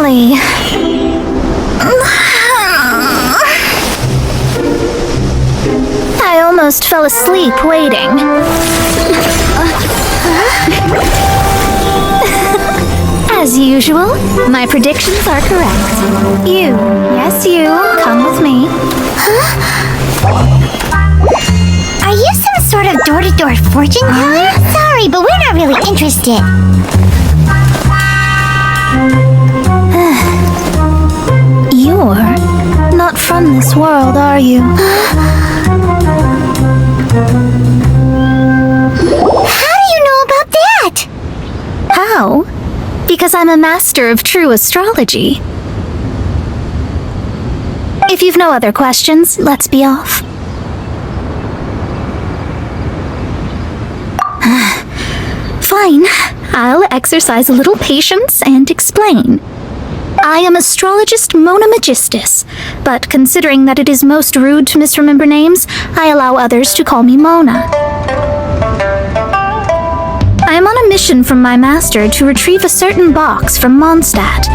Finally. I almost fell asleep waiting. As usual, my predictions are correct. Yes you, come with me. Are you some sort of door-to-door fortune teller? Sorry, but we're not really interested. You're not from this world, are you? How do you know about that? How? Because I'm a master of true astrology. If you've no other questions, let's be off. Fine. I'll exercise a little patience and explain. I am astrologist Mona Magistus, but considering that it is most rude to misremember names, I allow others to call me Mona. I am on a mission from my master to retrieve a certain box from Mondstadt.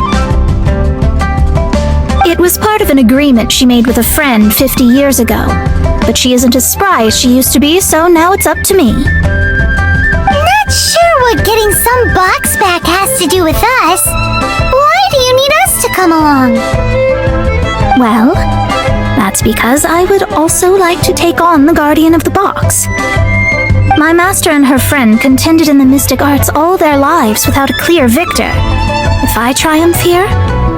It was part of an agreement she made with a friend 50 years ago, but she isn't as spry as she used to be, so now it's up to me. Not sure what getting some box back has to do with us. Why do you need us to come along? Well, that's because I would also like to take on the guardian of the box. My master and her friend contended in the mystic arts all their lives without a clear victor. If I triumph here,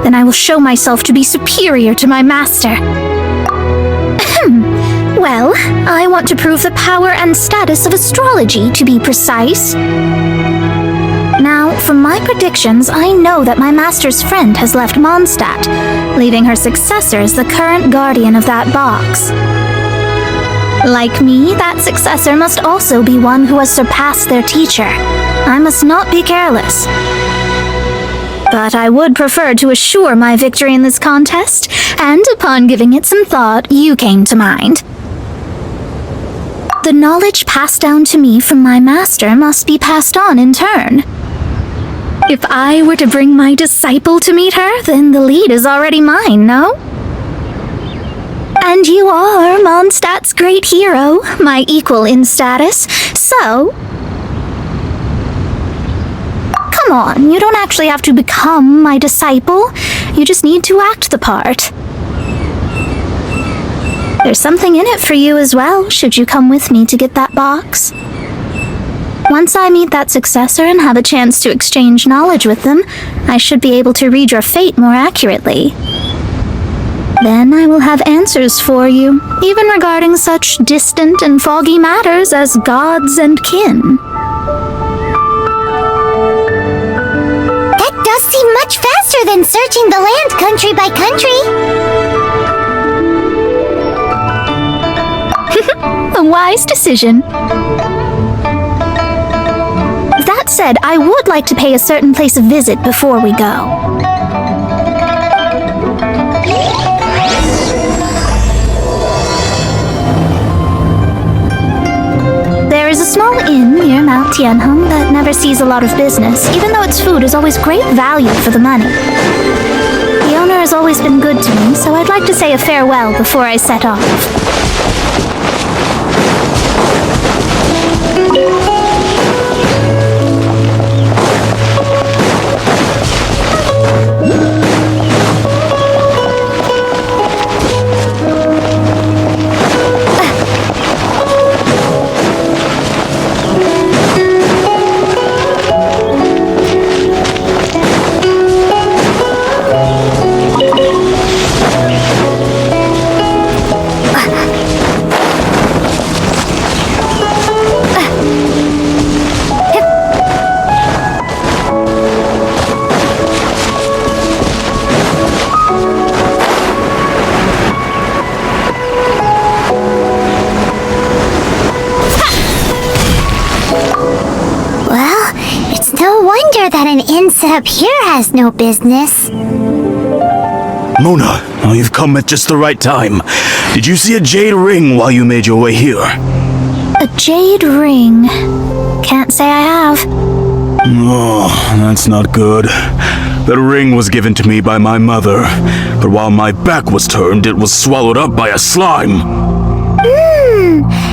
then I will show myself to be superior to my master. Well, I want to prove the power and status of astrology, to be precise. Now, from my predictions, I know that my master's friend has left Mondstadt, leaving her successor as the current guardian of that box. Like me, that successor must also be one who has surpassed their teacher. I must not be careless. But I would prefer to assure my victory in this contest, and upon giving it some thought, you came to mind. The knowledge passed down to me from my master must be passed on in turn. If I were to bring my disciple to meet her, then the lead is already mine, no? And you are Mondstadt's great hero, my equal in status, so... Come on, you don't actually have to become my disciple. You just need to act the part. There's something in it for you as well, should you come with me to get that box. Once I meet that successor and have a chance to exchange knowledge with them, I should be able to read your fate more accurately. Then I will have answers for you, even regarding such distant and foggy matters as gods and kin. That does seem much faster than searching the land country by country. A wise decision. That said, I would like to pay a certain place a visit before we go. There is a small inn near Mount Tianheng that never sees a lot of business, even though its food is always great value for the money. The owner has always been good to me, so I'd like to say a farewell before I set off. That an inn set up here has no business. Mona, you've come at just the right time. Did you see a jade ring while you made your way here? A jade ring? Can't say I have. Oh, that's not good. The ring was given to me by my mother, but while my back was turned, it was swallowed up by a slime.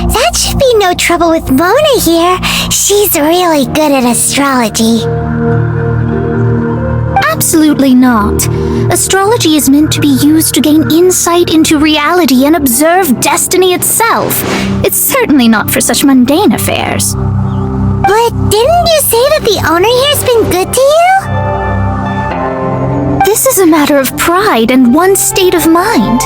That should be no trouble with Mona here. She's really good at astrology. Absolutely not. Astrology is meant to be used to gain insight into reality and observe destiny itself. It's certainly not for such mundane affairs. But didn't you say that the owner here's been good to you? This is a matter of pride and one's state of mind.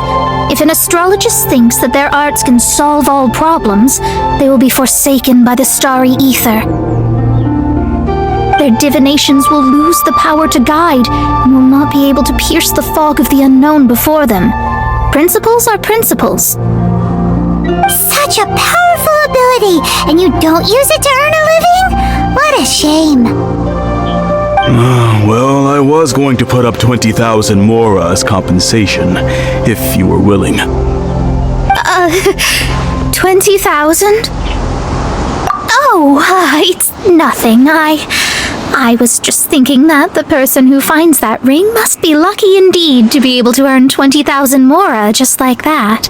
If an astrologist thinks that their arts can solve all problems, they will be forsaken by the starry ether. Their divinations will lose the power to guide and will not be able to pierce the fog of the unknown before them. Principles are principles. Such a powerful ability, and you don't use it to earn a living? What a shame. Well, I was going to put up 20,000 mora as compensation, if you were willing. 20,000? Oh, it's nothing. I was just thinking that the person who finds that ring must be lucky indeed to be able to earn 20,000 mora just like that.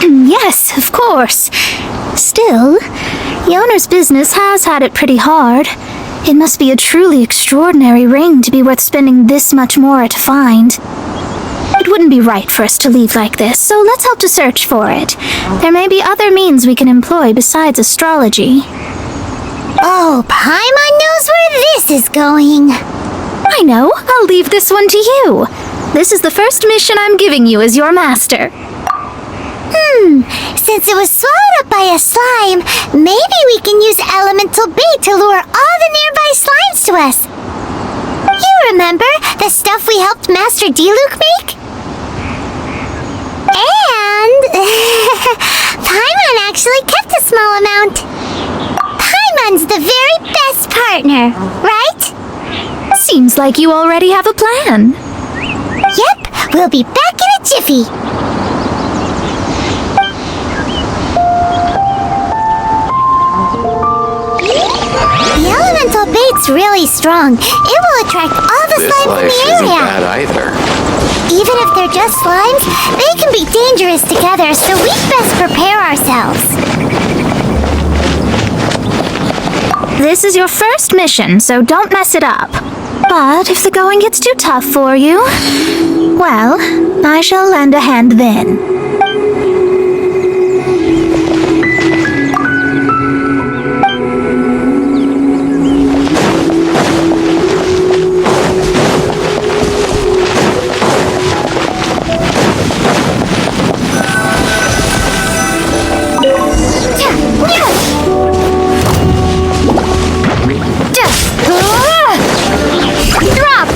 Yes, of course. Still, the owner's business has had it pretty hard. It must be a truly extraordinary ring to be worth spending this much mora to find. It wouldn't be right for us to leave like this, so let's help to search for it. There may be other means we can employ besides astrology. Oh, Paimon knows where this is going. I know. I'll leave this one to you. This is the first mission I'm giving you as your master. Since it was swallowed up by a slime, maybe we can use elemental bait to lure all the nearby slimes to us. You remember the stuff we helped Master Diluc make? And Paimon actually kept a small amount. Paimon's the very best partner, right? Seems like you already have a plan. Yep, we'll be back in a jiffy. The elemental bait's really strong. It will attract all the This slimes in life the isn't area. bad either. Even if they're just slimes, they can be dangerous together, so we'd best prepare ourselves. This is your first mission, so don't mess it up. But if the going gets too tough for you, well, I shall lend a hand then. Drop!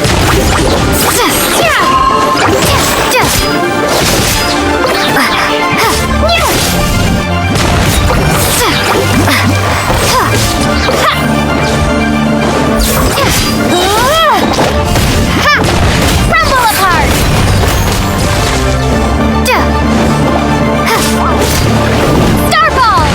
Rumble apart! Starball!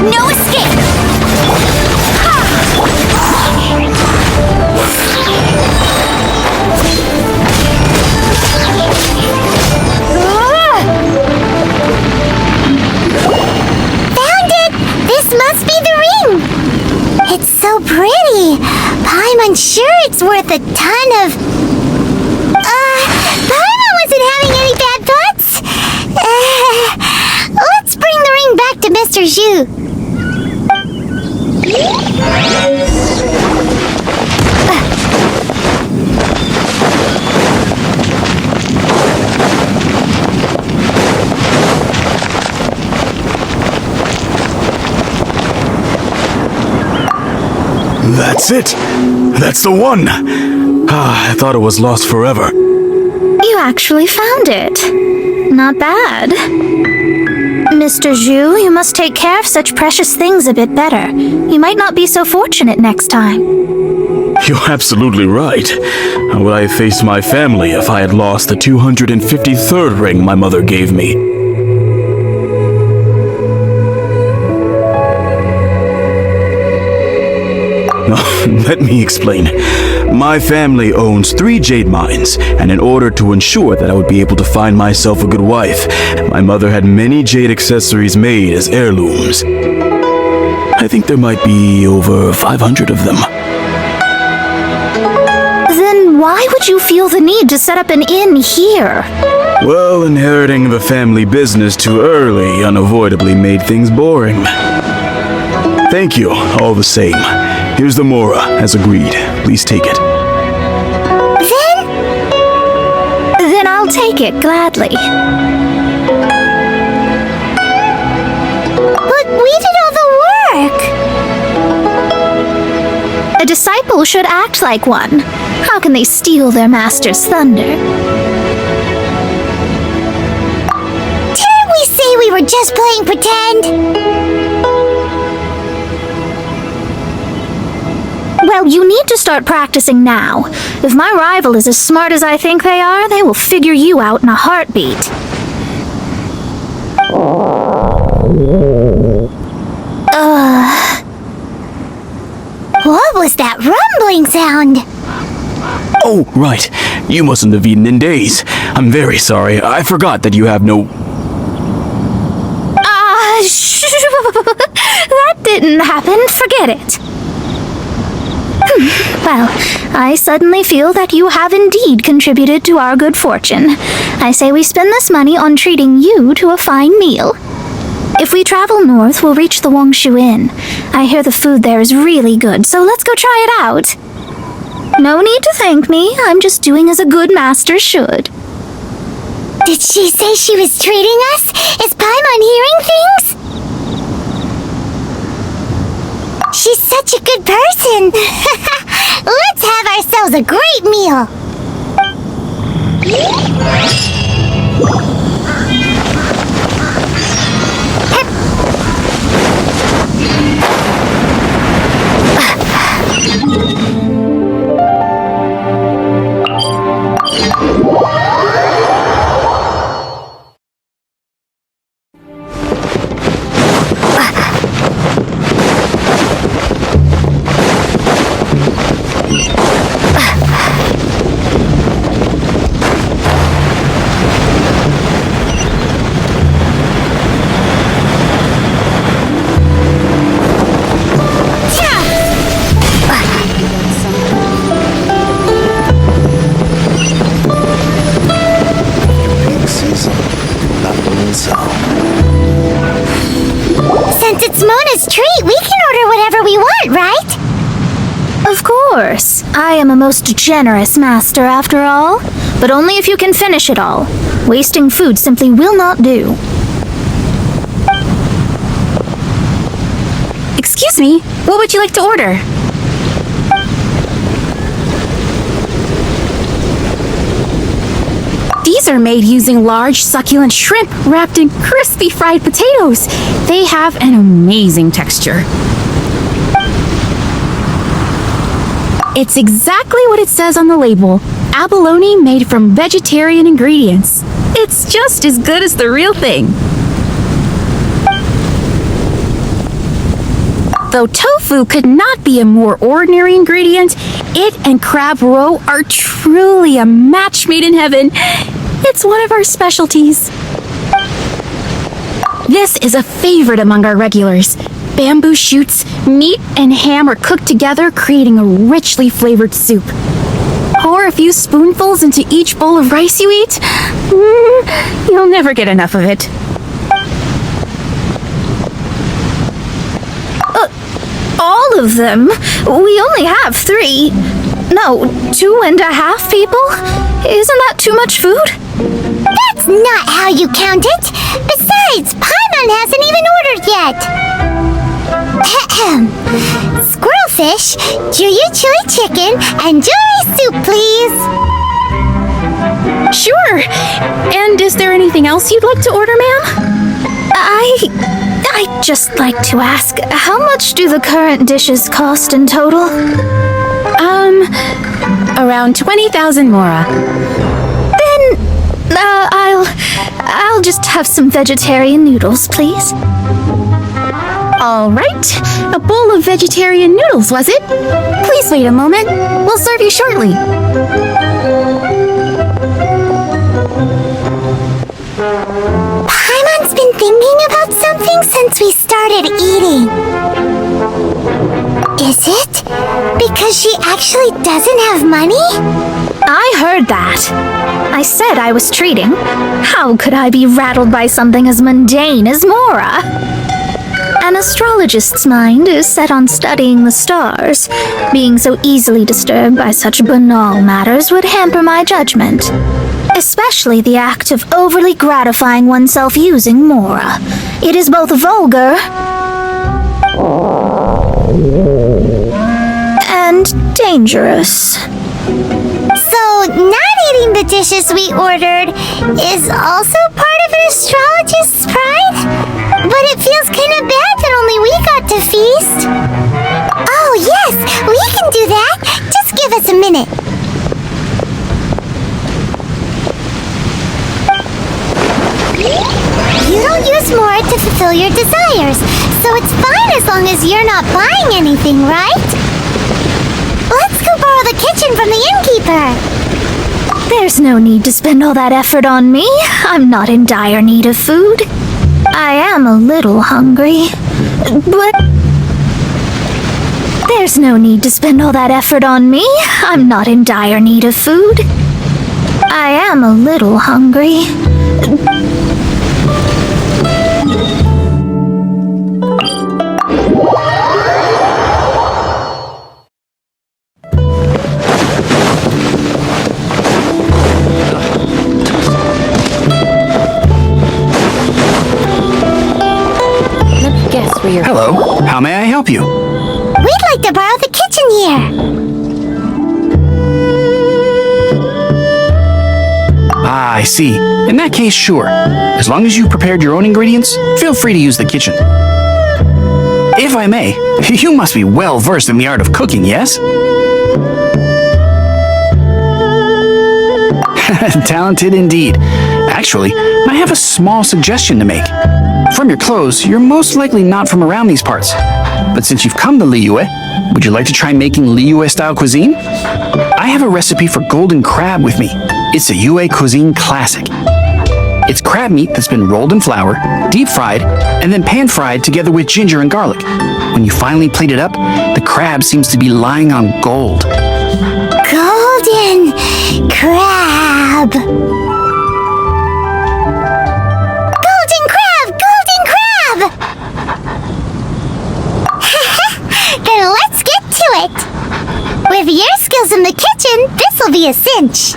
No escape! Found it! This must be the ring! It's so pretty! Paimon sure it's worth a ton of... Paimon wasn't having any bad thoughts? Let's bring the ring back to Mr. Zhu. That's it! That's the one! I thought it was lost forever. You actually found it. Not bad. Mr. Zhu, you must take care of such precious things a bit better. You might not be so fortunate next time. You're absolutely right. How would I have faced my family if I had lost the 253rd ring my mother gave me? Let me explain. My family owns 3 jade mines, and in order to ensure that I would be able to find myself a good wife, my mother had many jade accessories made as heirlooms. I think there might be over 500 of them. Then why would you feel the need to set up an inn here? Well, inheriting the family business too early unavoidably made things boring. Thank you, all the same. Here's the mora, as agreed. Please take it. Then I'll take it gladly. But we did all the work. A disciple should act like one. How can they steal their master's thunder? Didn't we say we were just playing pretend? Well, you need to start practicing now. If my rival is as smart as I think they are, they will figure you out in a heartbeat. What was that rumbling sound? Oh, right. You mustn't have eaten in days. I'm very sorry. I forgot that you have no... That didn't happen. Forget it. Well, I suddenly feel that you have indeed contributed to our good fortune. I say we spend this money on treating you to a fine meal. If we travel north, we'll reach the Wongshu Inn. I hear the food there is really good, so let's go try it out. No need to thank me. I'm just doing as a good master should. Did she say she was treating us? Is Paimon hearing things? She's such a good person. Let's have ourselves a great meal. Since it's Mona's treat, we can order whatever we want, right? Of course. I am a most generous master after all. But only if you can finish it all. Wasting food simply will not do. Excuse me, what would you like to order? These are made using large, succulent shrimp wrapped in crispy fried potatoes. They have an amazing texture. It's exactly what it says on the label. Abalone made from vegetarian ingredients. It's just as good as the real thing. Though tofu could not be a more ordinary ingredient, it and crab roe are truly a match made in heaven. It's one of our specialties. This is a favorite among our regulars. Bamboo shoots, meat, and ham are cooked together, creating a richly flavored soup. Pour a few spoonfuls into each bowl of rice you eat. You'll never get enough of it. All of them? We only have 3. No, 2.5 people? Isn't that too much food? That's not how you count it. Besides, Paimon hasn't even ordered yet. Squirrelfish, Juyu chili chicken, and jewelry soup, please. Sure. And is there anything else you'd like to order, ma'am? I'd just like to ask, how much do the current dishes cost in total? Around 20,000 Mora. I'll just have some vegetarian noodles, please. All right. A bowl of vegetarian noodles, was it? Please wait a moment. We'll serve you shortly. Paimon's been thinking about something since we started eating. Is it because she actually doesn't have money? I heard that. I said I was treating. How could I be rattled by something as mundane as Mora? An astrologist's mind is set on studying the stars. Being so easily disturbed by such banal matters would hamper my judgment. Especially the act of overly gratifying oneself using Mora. It is both vulgar and dangerous. So, not eating the dishes we ordered is also part of an astrologist's pride? But it feels kind of bad that only we got to feast. Oh, yes, we can do that. Just give us a minute. You don't use more to fulfill your desires, so it's fine as long as you're not buying anything, right? Let's go borrow the kitchen from the innkeeper. There's no need to spend all that effort on me. I'm not in dire need of food. I am a little hungry, but there's no need to spend all that effort on me. I'm not in dire need of food. I am a little hungry. Hello, how may I help you? We'd like to borrow the kitchen here. Ah, I see. In that case, sure. As long as you've prepared your own ingredients, feel free to use the kitchen. If I may, you must be well versed in the art of cooking, yes? Talented indeed. Actually, I have a small suggestion to make. From your clothes, you're most likely not from around these parts. But since you've come to Liyue, would you like to try making Liyue-style cuisine? I have a recipe for golden crab with me. It's a Yue cuisine classic. It's crab meat that's been rolled in flour, deep-fried, and then pan-fried together with ginger and garlic. When you finally plate it up, the crab seems to be lying on gold. Golden crab. Golden crab! Golden crab! Then let's get to it. With your skills in the kitchen, this'll be a cinch.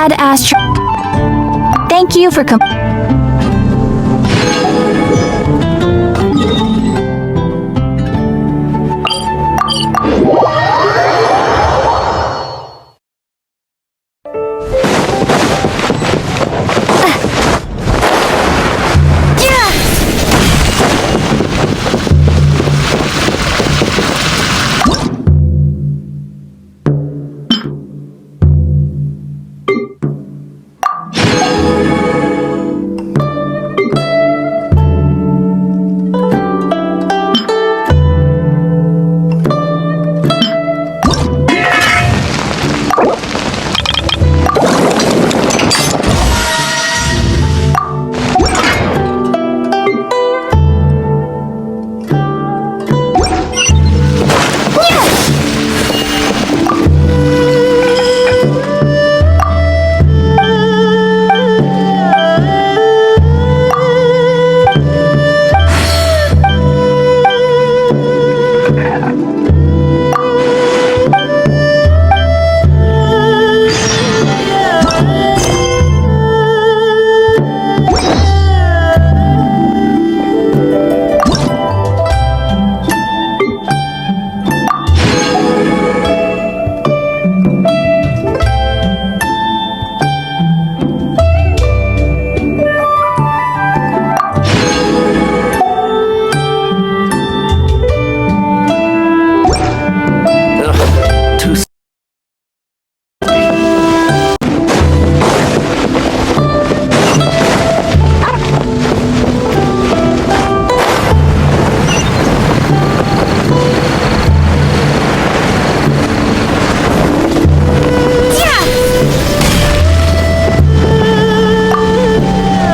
Add Astro. Thank you for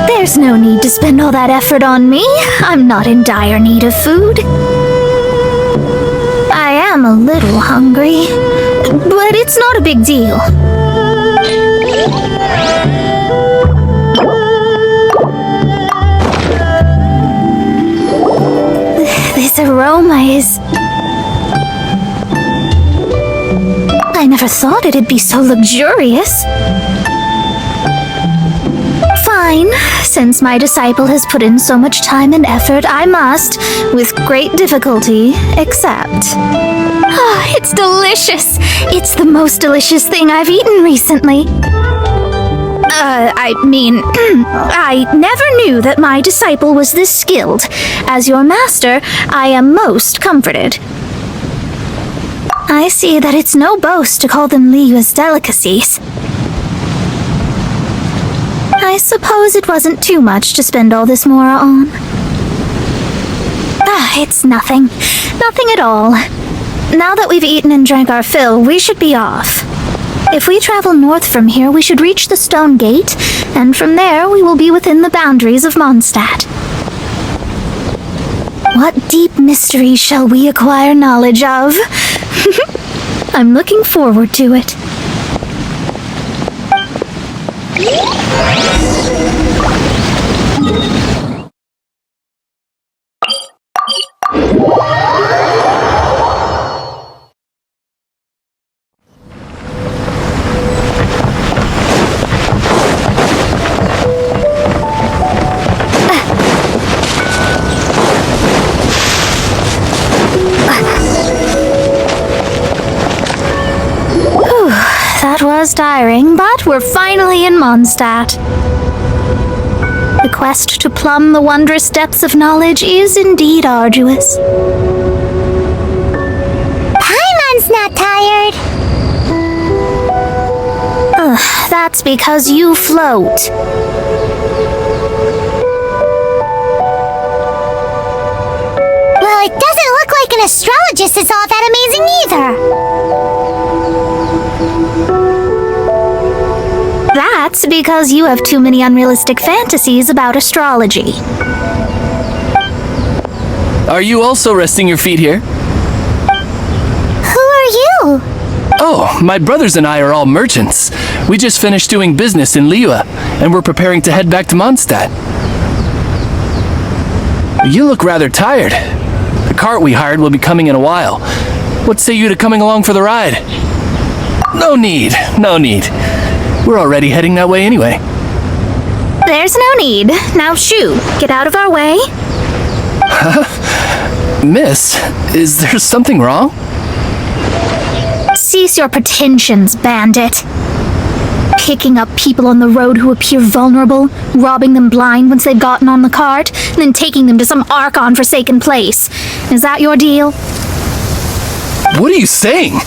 There's no need to spend all that effort on me. I'm not in dire need of food. I am a little hungry, but it's not a big deal. This aroma is... I never thought it'd be so luxurious. Fine. Since my disciple has put in so much time and effort, I must, with great difficulty, accept. It's delicious. It's the most delicious thing I've eaten recently. I never knew that my disciple was this skilled. As your master, I am most comforted. I see that it's no boast to call them Liyue's delicacies. I suppose it wasn't too much to spend all this mora on. It's nothing. Nothing at all. Now that we've eaten and drank our fill, we should be off. If we travel north from here, we should reach the stone gate, and from there we will be within the boundaries of Mondstadt. What deep mystery shall we acquire knowledge of? I'm looking forward to it. That was tiring, but we're finally in Mondstadt. The quest to plumb the wondrous depths of knowledge is indeed arduous. Paimon's not tired. that's because you float. Well, it doesn't look like an astrologist is all that amazing either. That's because you have too many unrealistic fantasies about astrology. Are you also resting your feet here? Who are you? Oh, my brothers and I are all merchants. We just finished doing business in Liyue, and we're preparing to head back to Mondstadt. You look rather tired. The cart we hired will be coming in a while. What say you to coming along for the ride? No need, no need. We're already heading that way anyway. There's no need. Now shoo, get out of our way. Miss, is there something wrong? Cease your pretensions, bandit. Picking up people on the road who appear vulnerable, robbing them blind once they've gotten on the cart, and then taking them to some Archon-forsaken place. Is that your deal? What are you saying?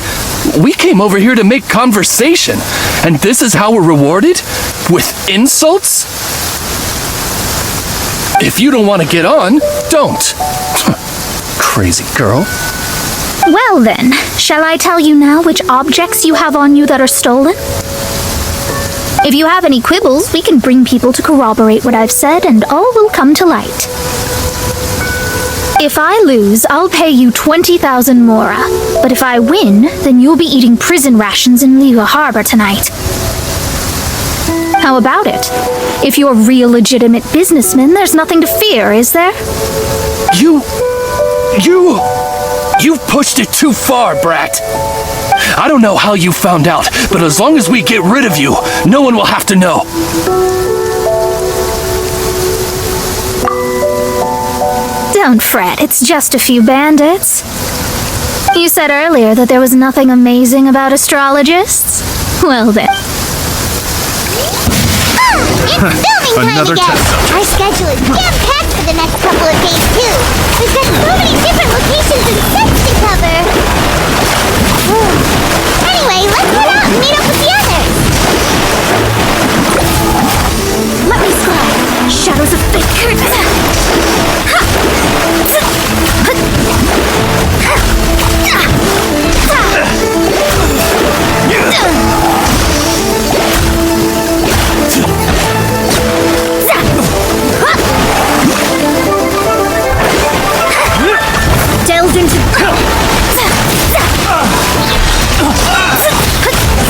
We came over here to make conversation, and this is how we're rewarded? With insults? If you don't want to get on, don't. Crazy girl. Well then, shall I tell you now which objects you have on you that are stolen? If you have any quibbles, we can bring people to corroborate what I've said and all will come to light. If I lose, I'll pay you 20,000 mora. But if I win, then you'll be eating prison rations in Liyue Harbor tonight. How about it? If you're real legitimate businessmen, there's nothing to fear, is there? You've pushed it too far, brat. I don't know how you found out, but as long as we get rid of you, no one will have to know. Don't fret, it's just a few bandits. You said earlier that there was nothing amazing about astrologists? Well then. It's filming time Another again. test subject. Our schedule is jam-packed for the next couple of days, too. We've got so many different locations and sets to cover. Anyway, let's head out and meet up with the others. Let me slide. Shadows of fate. Delved into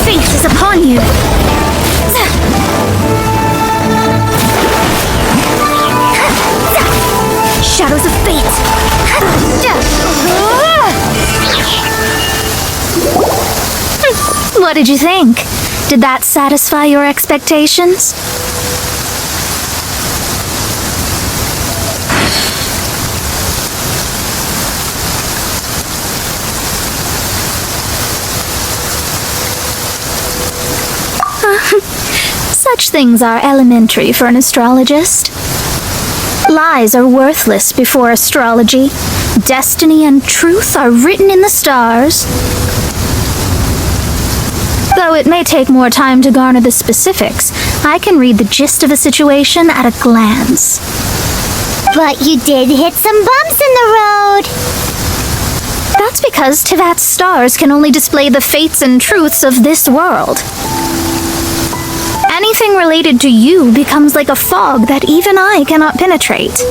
fate is upon you. Shadows of fate. What did you think? Did that satisfy your expectations? Such things are elementary for an astrologist. Lies are worthless before astrology. Destiny and truth are written in the stars. Though it may take more time to garner the specifics, I can read the gist of a situation at a glance. But you did hit some bumps in the road. That's because Tivat's stars can only display the fates and truths of this world. Anything related to you becomes like a fog that even I cannot penetrate.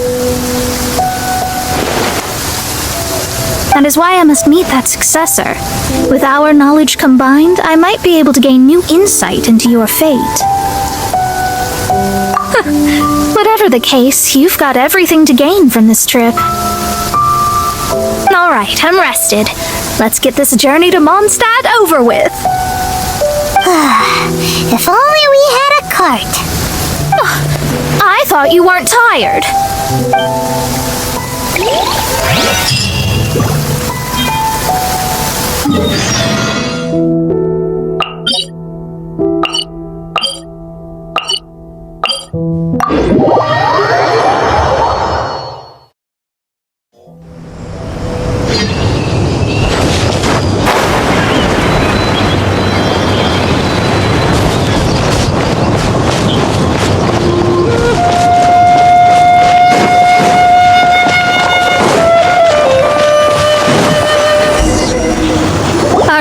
That is why I must meet that successor. With our knowledge combined, I might be able to gain new insight into your fate. Whatever the case, you've got everything to gain from this trip. Alright, I'm rested. Let's get this journey to Mondstadt over with. If only we had a cart. I thought you weren't tired.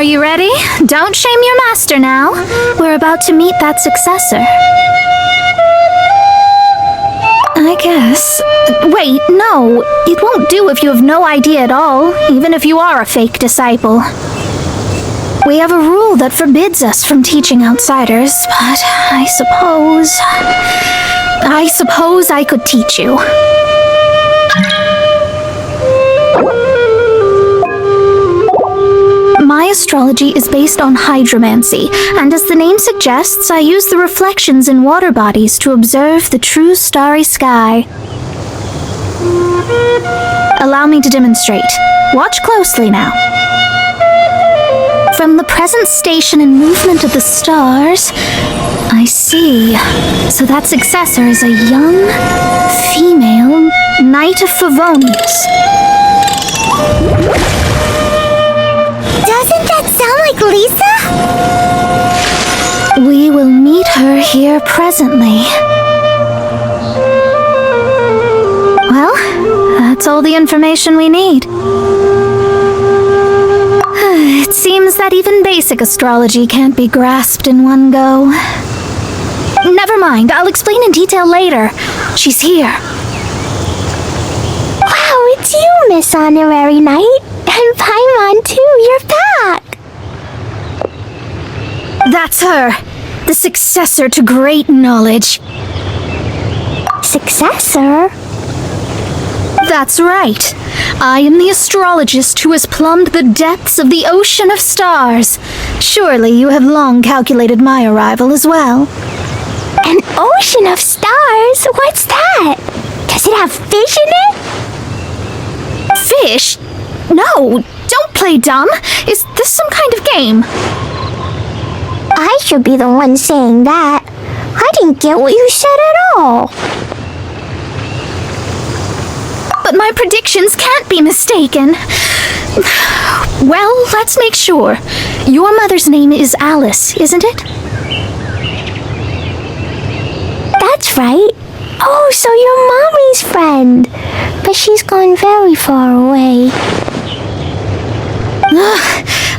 you ready? Don't shame your master now. We're about to meet that successor. I guess. Wait, no. It won't do if you have no idea at all, even if you are a fake disciple. We have a rule that forbids us from teaching outsiders, but I suppose I could teach you. My astrology is based on hydromancy, and as the name suggests, I use the reflections in water bodies to observe the true starry sky. Allow me to demonstrate. Watch closely now. From the present station and movement of the stars, I see. So that successor is a young, female Knight of Favonius. Doesn't that sound like Lisa? We will meet her here presently. Well, that's all the information we need. It seems that even basic astrology can't be grasped in one go. Never mind, I'll explain in detail later. She's here. Wow, it's you, Miss Honorary Knight. And Paimon too, you're back! That's her, the successor to great knowledge. Successor? That's right. I am the astrologist who has plumbed the depths of the ocean of stars. Surely you have long calculated my arrival as well. An ocean of stars? What's that? Does it have fish in it? Fish? No, don't play dumb. Is this some kind of game? I should be the one saying that. I didn't get what you said at all. But my predictions can't be mistaken. Well, let's make sure. Your mother's name is Alice, isn't it? That's right. Oh, so you're Mommy's friend. But she's gone very far away.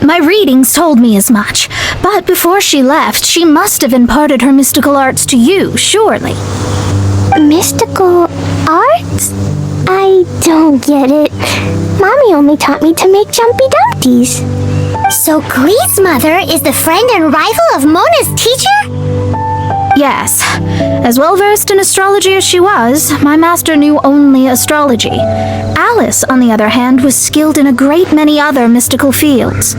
My readings told me as much. But before she left, she must have imparted her mystical arts to you, surely. Mystical arts? I don't get it. Mommy only taught me to make Jumpy Dumpties. So Glee's mother is the friend and rival of Mona's teacher? Yes. As well versed in astrology as she was, my master knew only astrology. Alice, on the other hand, was skilled in a great many other mystical fields.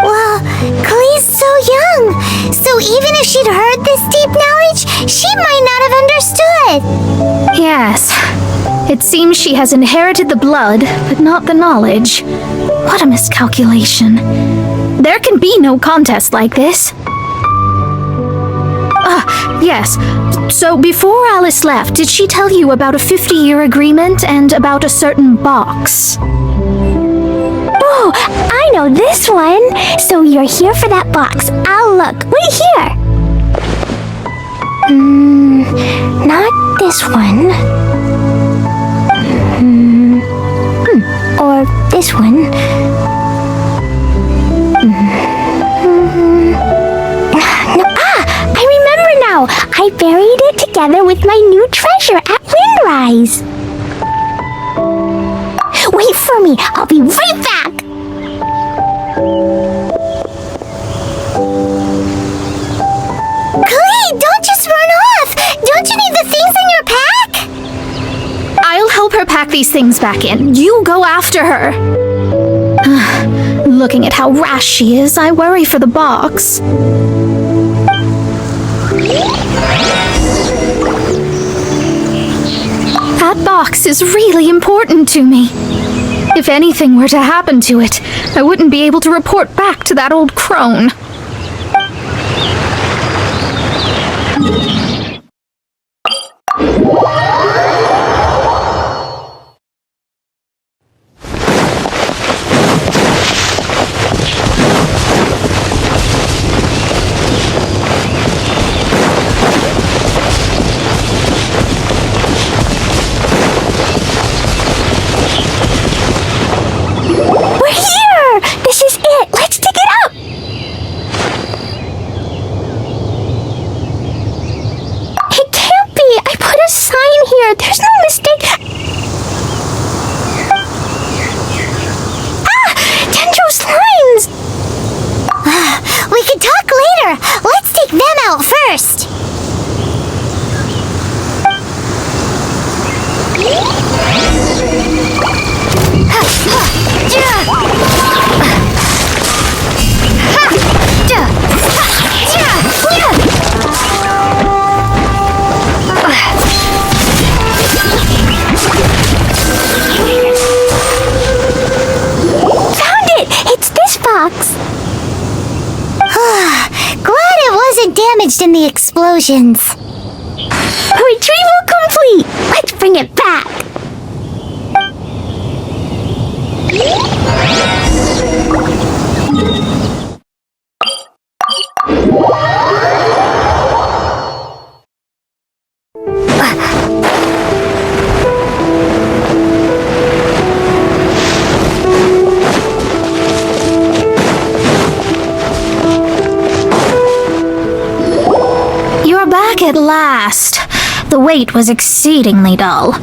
Well, Glee's so young. So even if she'd heard this deep knowledge, she might not have understood. Yes. It seems she has inherited the blood, but not the knowledge. What a miscalculation. There can be no contest like this. Yes. So before Alice left, did she tell you about a 50-year agreement and about a certain box? Oh, I know this one. So you're here for that box. I'll look. Wait here. Not this one. Or this one. No, I remember now. I buried it together with my new treasure at Windrise. Wait for me. I'll be right back. Glee, don't just run off. Don't you need the things in your pack? I'll help her pack these things back in. You go after her. Looking at how rash she is, I worry for the box. That box is really important to me. If anything were to happen to it, I wouldn't be able to report back to that old crone. We're here! This is it! Let's the explosions. Retrieval complete! Let's bring it back! You're back at last. The wait was exceedingly dull.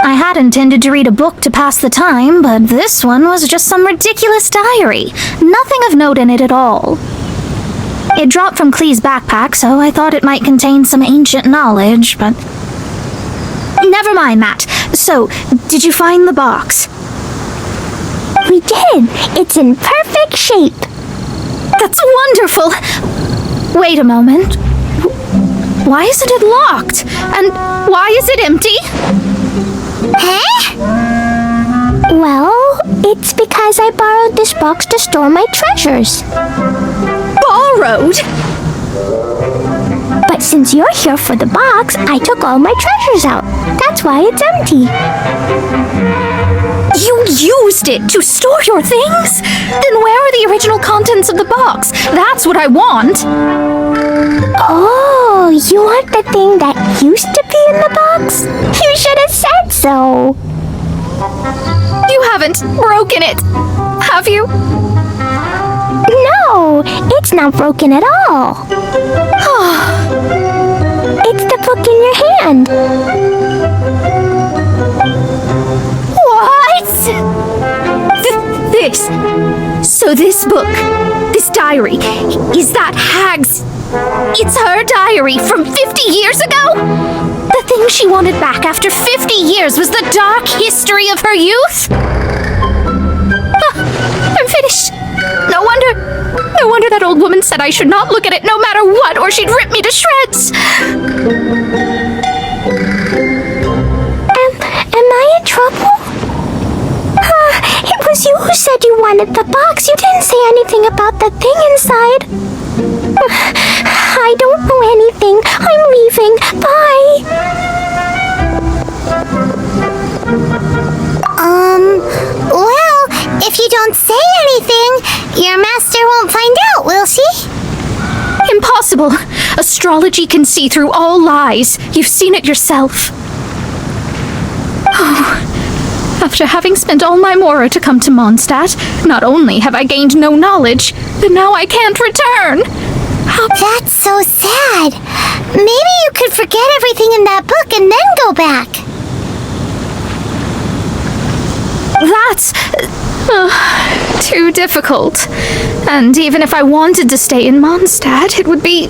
I had intended to read a book to pass the time, but this one was just some ridiculous diary. Nothing of note in it at all. It dropped from Clee's backpack, so I thought it might contain some ancient knowledge, but... Never mind that. So, did you find the box? We did! It's in perfect shape! That's wonderful! Wait a moment. Why isn't it locked? And why is it empty? Huh? Well, it's because I borrowed this box to store my treasures. Borrowed? But since you're here for the box, I took all my treasures out. That's why it's empty. You used it to store your things? Then where are the original contents of the box? That's what I want. Oh, you want the thing that used to be in the box? You should have said so. You haven't broken it, have you? No, it's not broken at all. It's the book in your hand. What? This. So this book, this diary, is that Hag's... It's her diary from 50 years ago? The thing she wanted back after 50 years was the dark history of her youth? I'm finished. No wonder that old woman said I should not look at it no matter what, or she'd rip me to shreds. Am I in trouble? It was you who said you wanted the box. You didn't say anything about the thing inside. I don't know anything. I'm leaving. Bye. Well, if you don't say anything, your master won't find out, will she? Impossible. Astrology can see through all lies. You've seen it yourself. Oh. After having spent all my mora to come to Mondstadt, not only have I gained no knowledge, but now I can't return. That's so sad. Maybe you could forget everything in that book and then go back. That's... too difficult. And even if I wanted to stay in Mondstadt, it would be...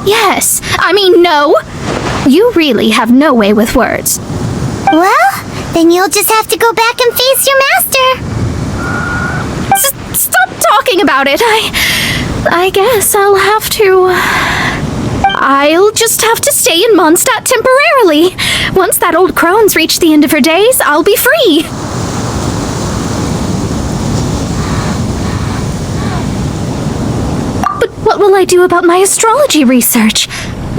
Yes, I mean no. You really have no way with words. Well, then you'll just have to go back and face your master. Stop talking about it. I guess I'll just have to stay in Mondstadt temporarily. Once that old crone's reached the end of her days, I'll be free. But what will I do about my astrology research?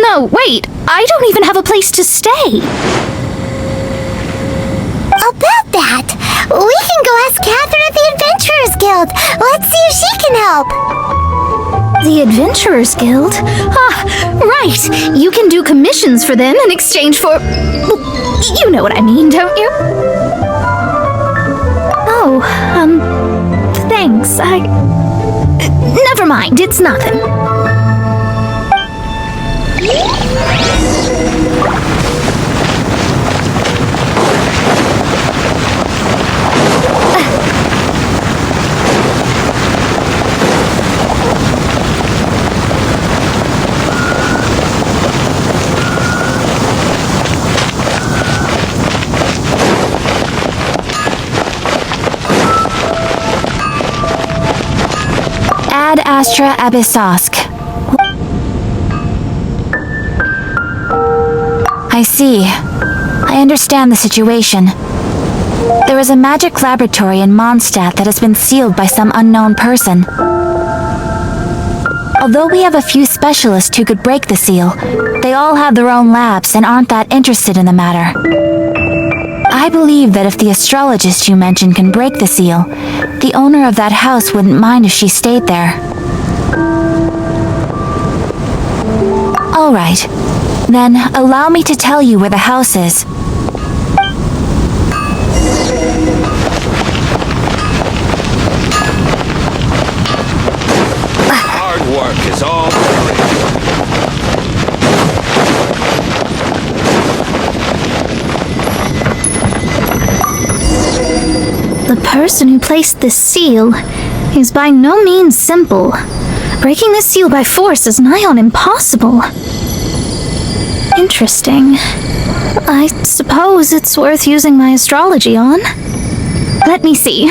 No, wait, I don't even have a place to stay. About that, we can go ask Catherine at the Adventurers Guild. Let's see if she can help. The Adventurers Guild? Ah, right. You can do commissions for them in exchange for... You know what I mean, don't you? Oh, thanks. Never mind, it's nothing. Ad Astra Abyssosk. I see. I understand the situation. There is a magic laboratory in Mondstadt that has been sealed by some unknown person. Although we have a few specialists who could break the seal, they all have their own labs and aren't that interested in the matter. I believe that if the astrologist you mentioned can break the seal, the owner of that house wouldn't mind if she stayed there. Alright, then allow me to tell you where the house is. Hard work is all for it. The person who placed this seal is by no means simple. Breaking this seal by force is nigh on impossible. Interesting. I suppose it's worth using my astrology on. Let me see.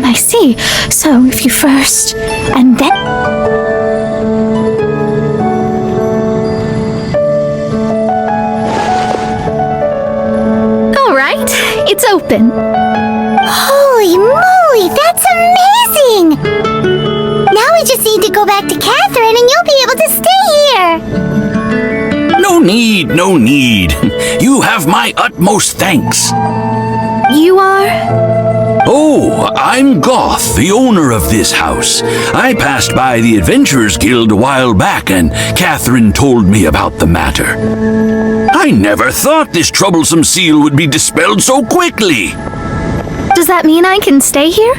I see. So if you first, and then... Alright, it's open. Holy moly, that's amazing! Now we just need to go back to Catherine and you'll be able to stay here! No need. You have my utmost thanks. You are? Oh, I'm Goth, the owner of this house. I passed by the Adventurers Guild a while back and Catherine told me about the matter. I never thought this troublesome seal would be dispelled so quickly. Does that mean I can stay here?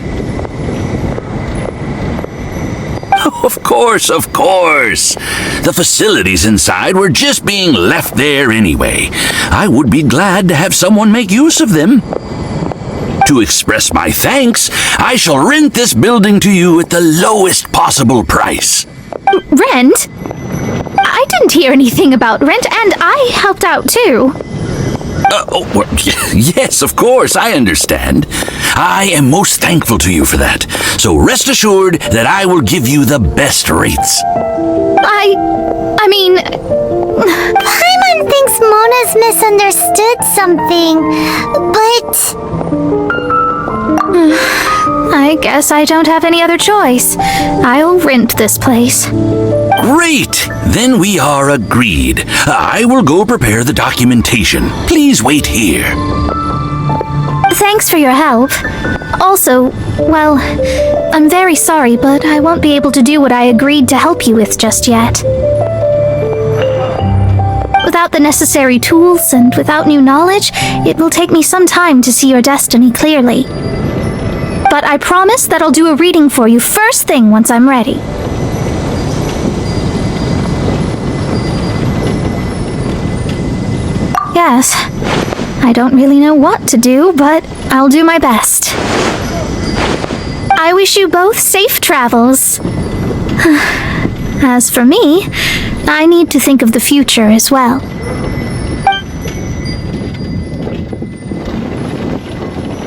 Of course. The facilities inside were just being left there anyway. I would be glad to have someone make use of them. To express my thanks, I shall rent this building to you at the lowest possible price. Rent? I didn't hear anything about rent, and I helped out too. Yes, of course, I understand. I am most thankful to you for that. So rest assured that I will give you the best rates. I mean... Paimon thinks Mona's misunderstood something, but... I guess I don't have any other choice. I'll rent this place. Great! Then we are agreed. I will go prepare the documentation. Please wait here. Thanks for your help. Also, well, I'm very sorry, but I won't be able to do what I agreed to help you with just yet. Without the necessary tools and without new knowledge, it will take me some time to see your destiny clearly. But I promise that I'll do a reading for you first thing once I'm ready. Yes, I don't really know what to do, but I'll do my best. I wish you both safe travels. As for me, I need to think of the future as well.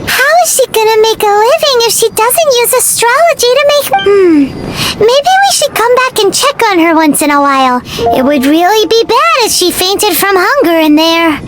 How is she gonna make a living if she doesn't use astrology to make... Maybe we should come back and check on her once in a while. It would really be bad if she fainted from hunger in there.